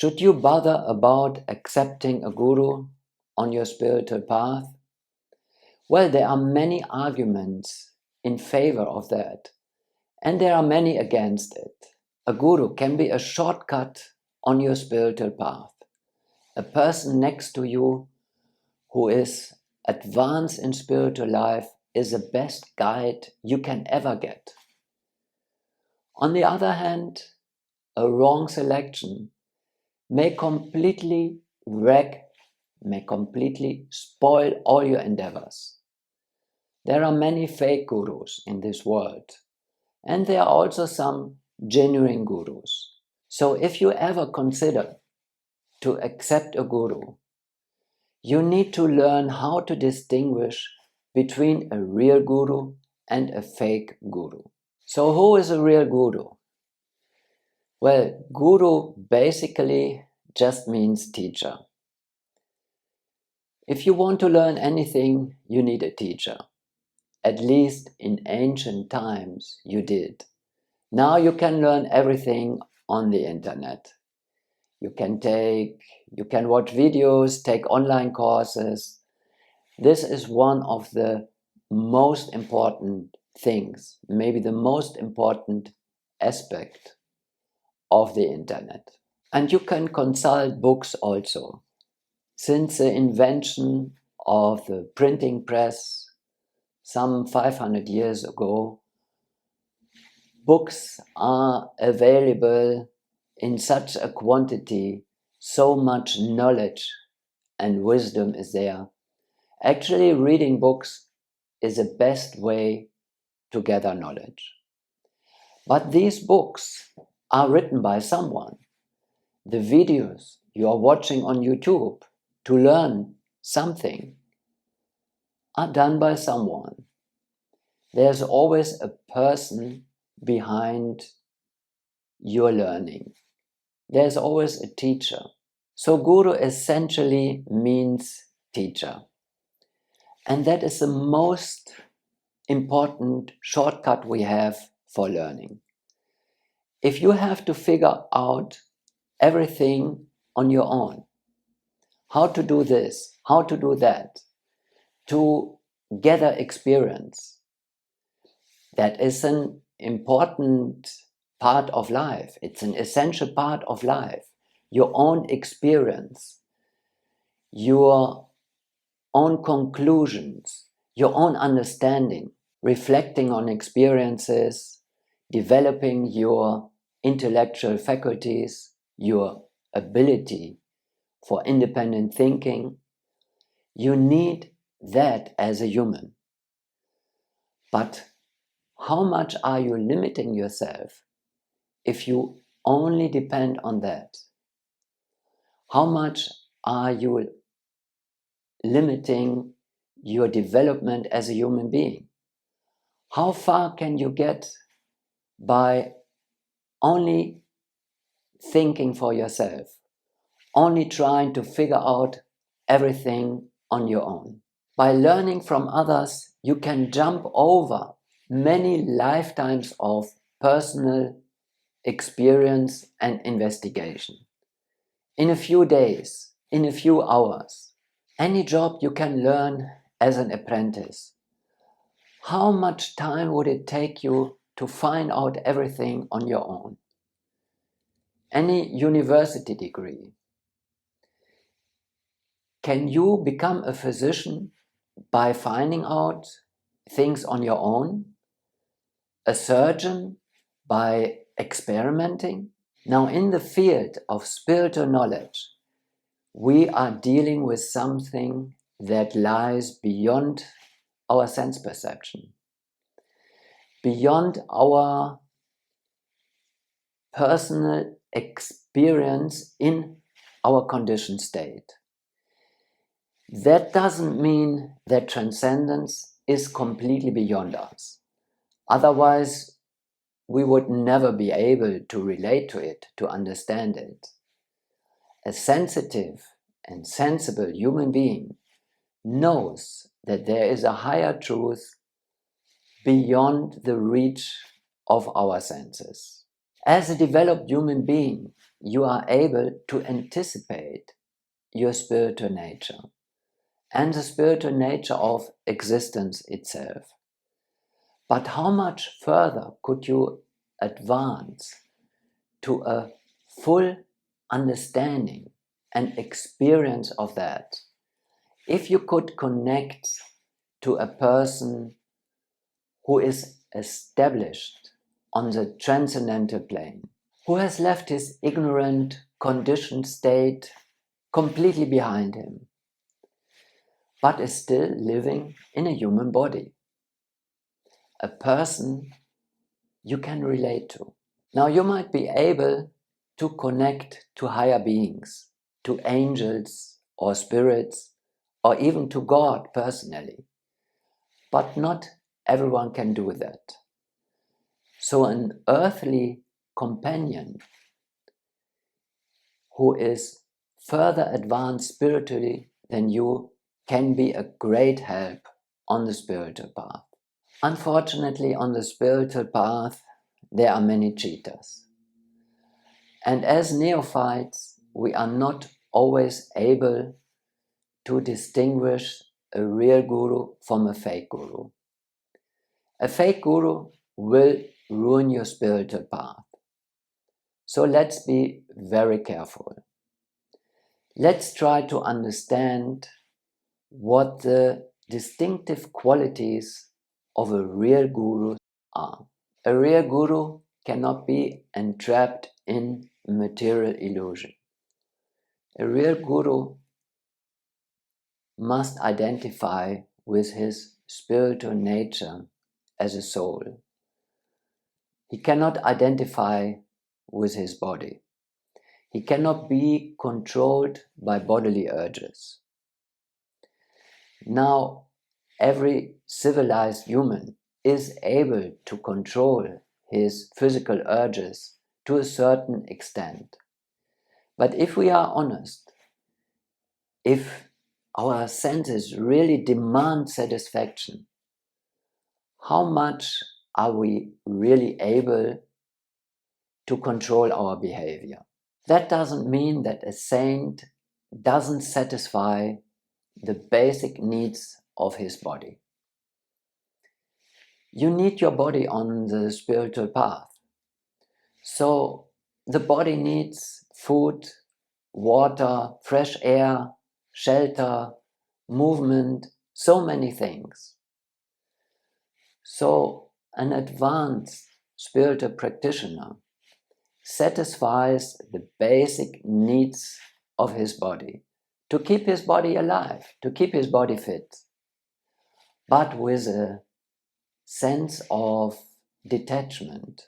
Should you bother about accepting a guru on your spiritual path? Well, there are many arguments in favor of that, and there are many against it. A guru can be a shortcut on your spiritual path. A person next to you who is advanced in spiritual life is the best guide you can ever get. On the other hand, a wrong selection may completely spoil all your endeavors. There are many fake gurus in this world, and there are also some genuine gurus. So if you ever consider to accept a guru, you need to learn how to distinguish between a real guru and a fake guru. So who is a real guru? Well, guru basically just means teacher. If you want to learn anything, you need a teacher. At least in ancient times you did. Now you can learn everything on the internet. You can watch videos, take online courses. This is one of the most important things, maybe the most important aspect of the internet. And you can consult books also. Since the invention of the printing press some 500 years ago, books are available in such a quantity, so much knowledge and wisdom is there. Actually, reading books is the best way to gather knowledge. But these books are written by someone. The videos you are watching on YouTube to learn something are done by someone. There's always a person behind your learning. There's always a teacher. So guru essentially means teacher. And that is the most important shortcut we have for learning. If you have to figure out everything on your own, how to do this, how to do that, to gather experience, that is an important part of life. It's an essential part of life. Your own experience, your own conclusions, your own understanding, reflecting on experiences, developing your intellectual faculties, your ability for independent thinking. You need that as a human. But how much are you limiting yourself if you only depend on that? How much are you limiting your development as a human being? How far can you get by only thinking for yourself, only trying to figure out everything on your own? By learning from others, you can jump over many lifetimes of personal experience and investigation. In a few days, in a few hours, any job you can learn as an apprentice. How much time would it take you to find out everything on your own? Any university degree. Can you become a physician by finding out things on your own? A surgeon by experimenting? Now, in the field of spiritual knowledge, we are dealing with something that lies beyond our sense perception, beyond our personal experience in our conditioned state. That doesn't mean that transcendence is completely beyond us. Otherwise, we would never be able to relate to it, to understand it. A sensitive and sensible human being knows that there is a higher truth beyond the reach of our senses. As a developed human being, you are able to anticipate your spiritual nature and the spiritual nature of existence itself. But how much further could you advance to a full understanding and experience of that if you could connect to a person who is established on the transcendental plane, who has left his ignorant, conditioned state completely behind him, but is still living in a human body, a person you can relate to. Now, you might be able to connect to higher beings, to angels or spirits, or even to God personally. But not everyone can do that. So an earthly companion who is further advanced spiritually than you can be a great help on the spiritual path. Unfortunately, on the spiritual path, there are many cheaters. And as neophytes, we are not always able to distinguish a real guru from a fake guru. A fake guru will ruin your spiritual path. So let's be very careful. Let's try to understand what the distinctive qualities of a real guru are. A real guru cannot be entrapped in material illusion. A real guru must identify with his spiritual nature as a soul. He cannot identify with his body. He cannot be controlled by bodily urges. Now, every civilized human is able to control his physical urges to a certain extent. But if we are honest, if our senses really demand satisfaction, how much are we really able to control our behavior? That doesn't mean that a saint doesn't satisfy the basic needs of his body. You need your body on the spiritual path. So the body needs food, water, fresh air, shelter, movement, so many things. So an advanced spiritual practitioner satisfies the basic needs of his body to keep his body alive, to keep his body fit, but with a sense of detachment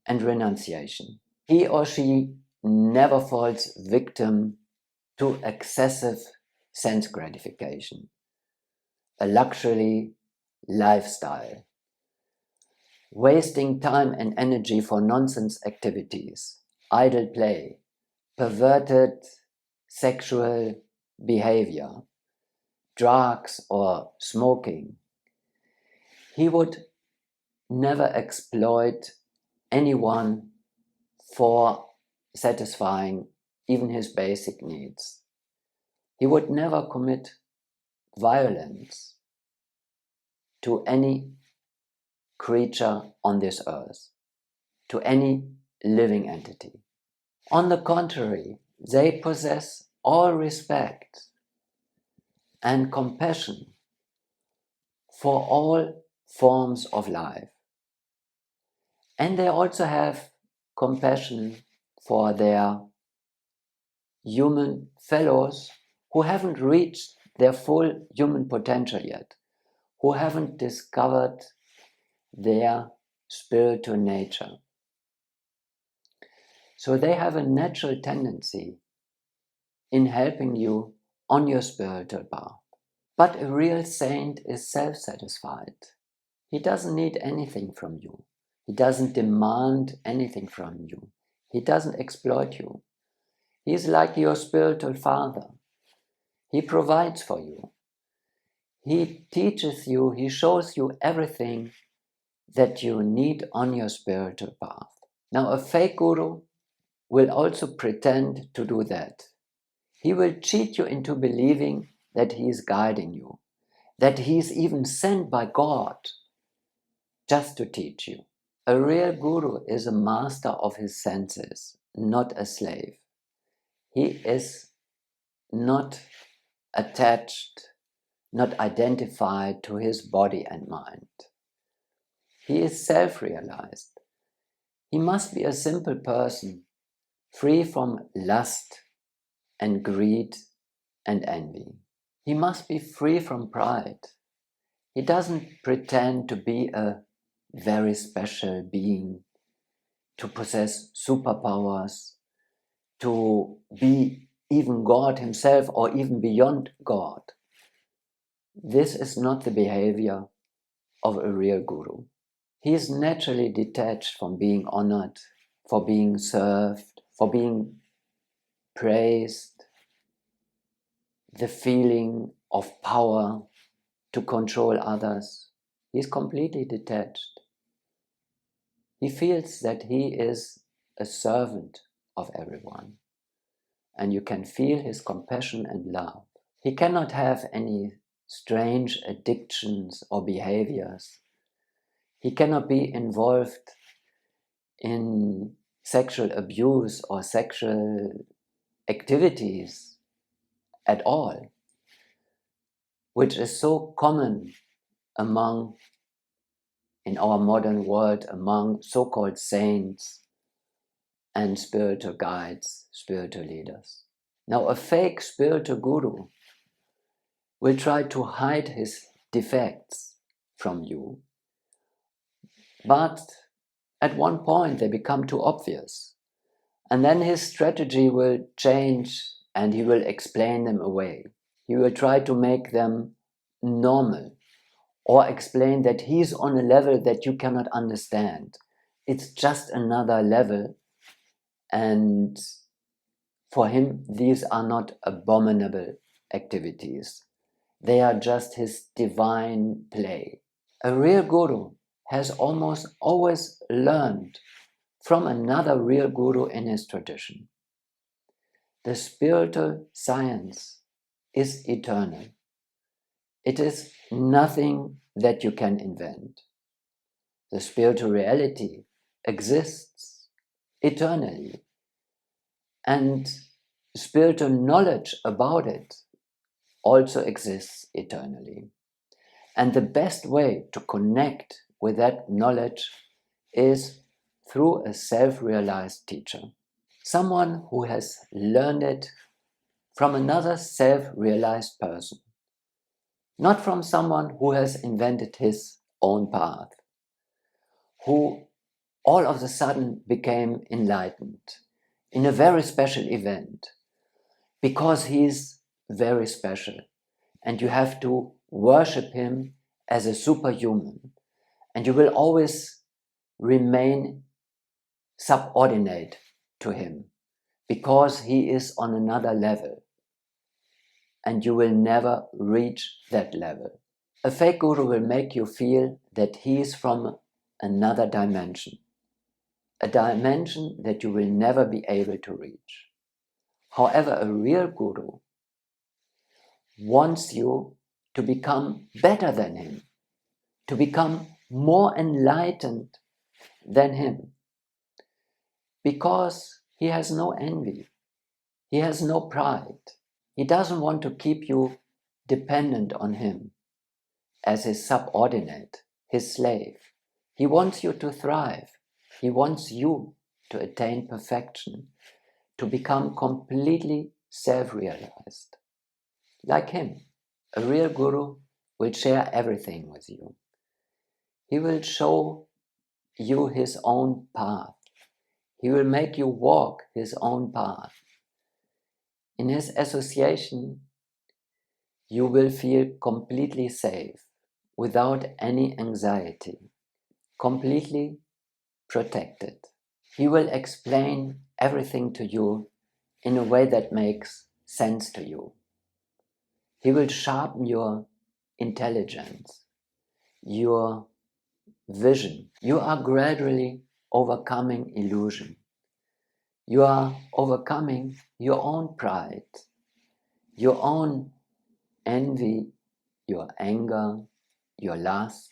and renunciation. He or she never falls victim to excessive sense gratification, a luxury lifestyle, wasting time and energy for nonsense activities, idle play, perverted sexual behavior, drugs or smoking. He would never exploit anyone for satisfying even his basic needs. He would never commit violence to any creature on this earth, to any living entity. On the contrary, they possess all respect and compassion for all forms of life. And they also have compassion for their human fellows who haven't reached their full human potential yet, who haven't discovered their spiritual nature. So they have a natural tendency in helping you on your spiritual path. But a real saint is self-satisfied. He doesn't need anything from you. He doesn't demand anything from you. He doesn't exploit you. He is like your spiritual father. He provides for you. He teaches you, he shows you everything that you need on your spiritual path. Now, a fake guru will also pretend to do that. He will cheat you into believing that he is guiding you, that he is even sent by God just to teach you. A real guru is a master of his senses, not a slave. He is not attached, not identified to his body and mind. He is self-realized. He must be a simple person, free from lust and greed and envy. He must be free from pride. He doesn't pretend to be a very special being, to possess superpowers, to be even God himself or even beyond God. This is not the behavior of a real guru. He is naturally detached from being honored, for being served, for being praised, the feeling of power to control others. He is completely detached. He feels that he is a servant of everyone, and you can feel his compassion and love. He cannot have any strange addictions or behaviors. He cannot be involved in sexual abuse or sexual activities at all, which is so common in our modern world among so-called saints and spiritual guides, spiritual leaders. Now, a fake spiritual guru will try to hide his defects from you, but at one point they become too obvious, and then his strategy will change and he will explain them away. He will try to make them normal or explain that he's on a level that you cannot understand. It's just another level, and for him these are not abominable activities. They are just his divine play. A real guru has almost always learned from another real guru in his tradition. The spiritual science is eternal. It is nothing that you can invent. The spiritual reality exists eternally, and spiritual knowledge about it also exists eternally. And the best way to connect with that knowledge is through a self-realized teacher. Someone who has learned it from another self-realized person. Not from someone who has invented his own path, who all of a sudden became enlightened in a very special event, because he's very special and you have to worship him as a superhuman, and you will always remain subordinate to him because he is on another level and you will never reach that level. A fake guru will make you feel that he is from another dimension, a dimension that you will never be able to reach. However, a real guru wants you to become better than him, to become more enlightened than him, because he has no envy, he has no pride. He doesn't want to keep you dependent on him as his subordinate, his slave. He wants you to thrive. He wants you to attain perfection, to become completely self-realized. Like him, a real guru will share everything with you. He will show you his own path. He will make you walk his own path. In his association, you will feel completely safe, without any anxiety, completely protected. He will explain everything to you in a way that makes sense to you. He will sharpen your intelligence, your vision. You are gradually overcoming illusion. You are overcoming your own pride, your own envy, your anger, your lust,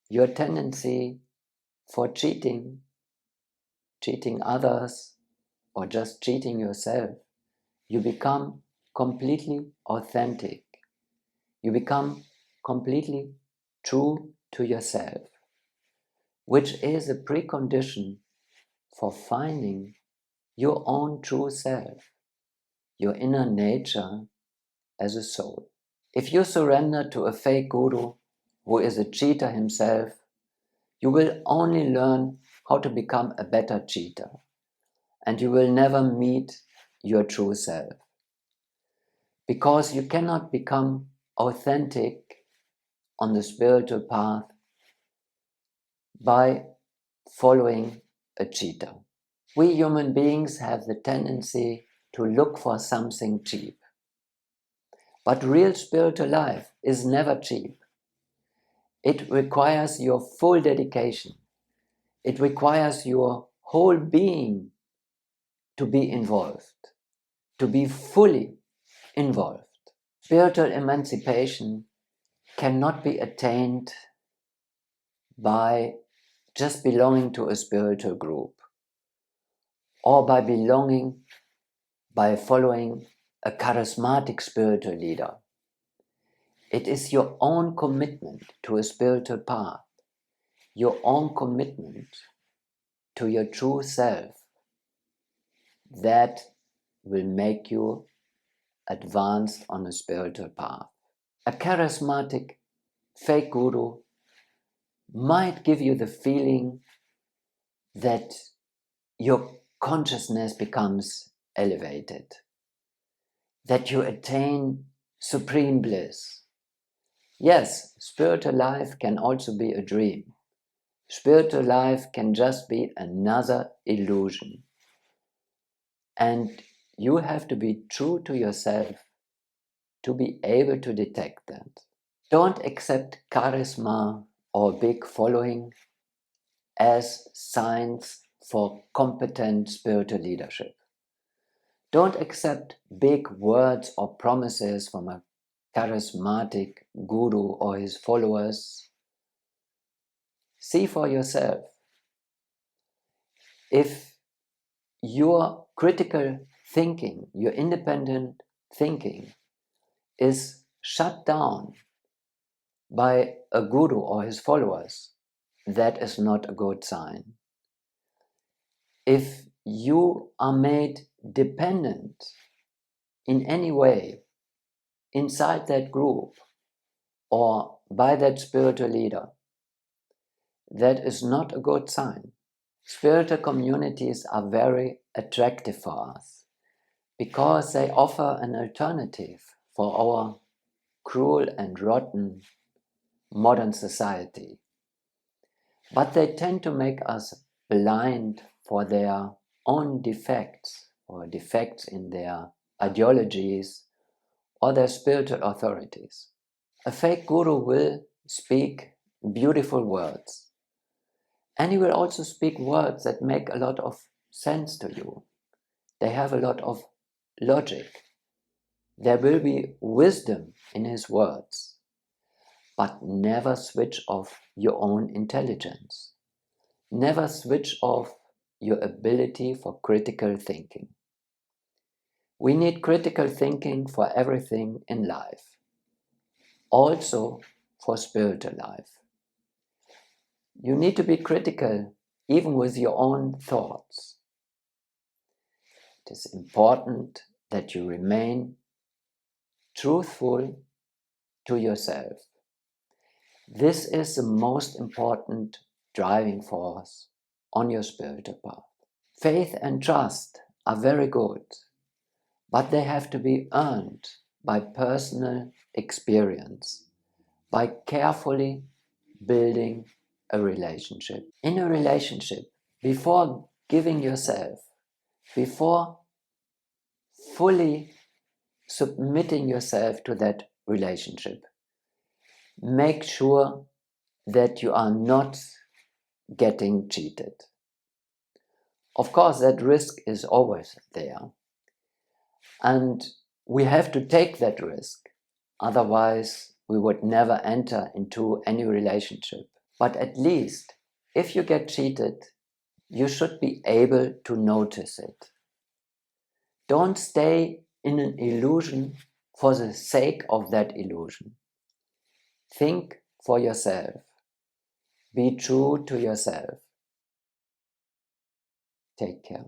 your tendency for cheating others, or just cheating yourself. You become completely authentic. You become completely true to yourself, which is a precondition for finding your own true self, your inner nature as a soul. If you surrender to a fake guru who is a cheater himself, you will only learn how to become a better cheater, and you will never meet your true self. Because you cannot become authentic on the spiritual path by following a cheater. We human beings have the tendency to look for something cheap. But real spiritual life is never cheap. It requires your full dedication. It requires your whole being to be involved, to be fully involved. Spiritual emancipation cannot be attained by just belonging to a spiritual group, or by following a charismatic spiritual leader. It is your own commitment to a spiritual path, your own commitment to your true self, that will make you advance on a spiritual path. A charismatic fake guru might give you the feeling that your consciousness becomes elevated, that you attain supreme bliss. Yes, spiritual life can also be a dream. Spiritual life can just be another illusion. And you have to be true to yourself to be able to detect that. Don't accept charisma or big following as signs for competent spiritual leadership. Don't accept big words or promises from a charismatic guru or his followers. See for yourself. If your critical thinking, your independent thinking is shut down by a guru or his followers, that is not a good sign. If you are made dependent in any way inside that group or by that spiritual leader, that is not a good sign. Spiritual communities are very attractive for us because they offer an alternative for our cruel and rotten modern society. But they tend to make us blind for their own defects, or defects in their ideologies or their spiritual authorities. A fake guru will speak beautiful words, and he will also speak words that make a lot of sense to you. They have a lot of logic. There will be wisdom in his words, but never switch off your own intelligence. Never switch off your ability for critical thinking. We need critical thinking for everything in life, also for spiritual life. You need to be critical even with your own thoughts. It is important that you remain truthful to yourself. This is the most important driving force on your spiritual path. Faith and trust are very good, but they have to be earned by personal experience, by carefully building a relationship. In a relationship, before giving yourself, before fully submitting yourself to that relationship, make sure that you are not getting cheated. Of course, that risk is always there. And we have to take that risk. Otherwise, we would never enter into any relationship. But at least, if you get cheated, you should be able to notice it. Don't stay in an illusion for the sake of that illusion. Think for yourself. Be true to yourself. Take care.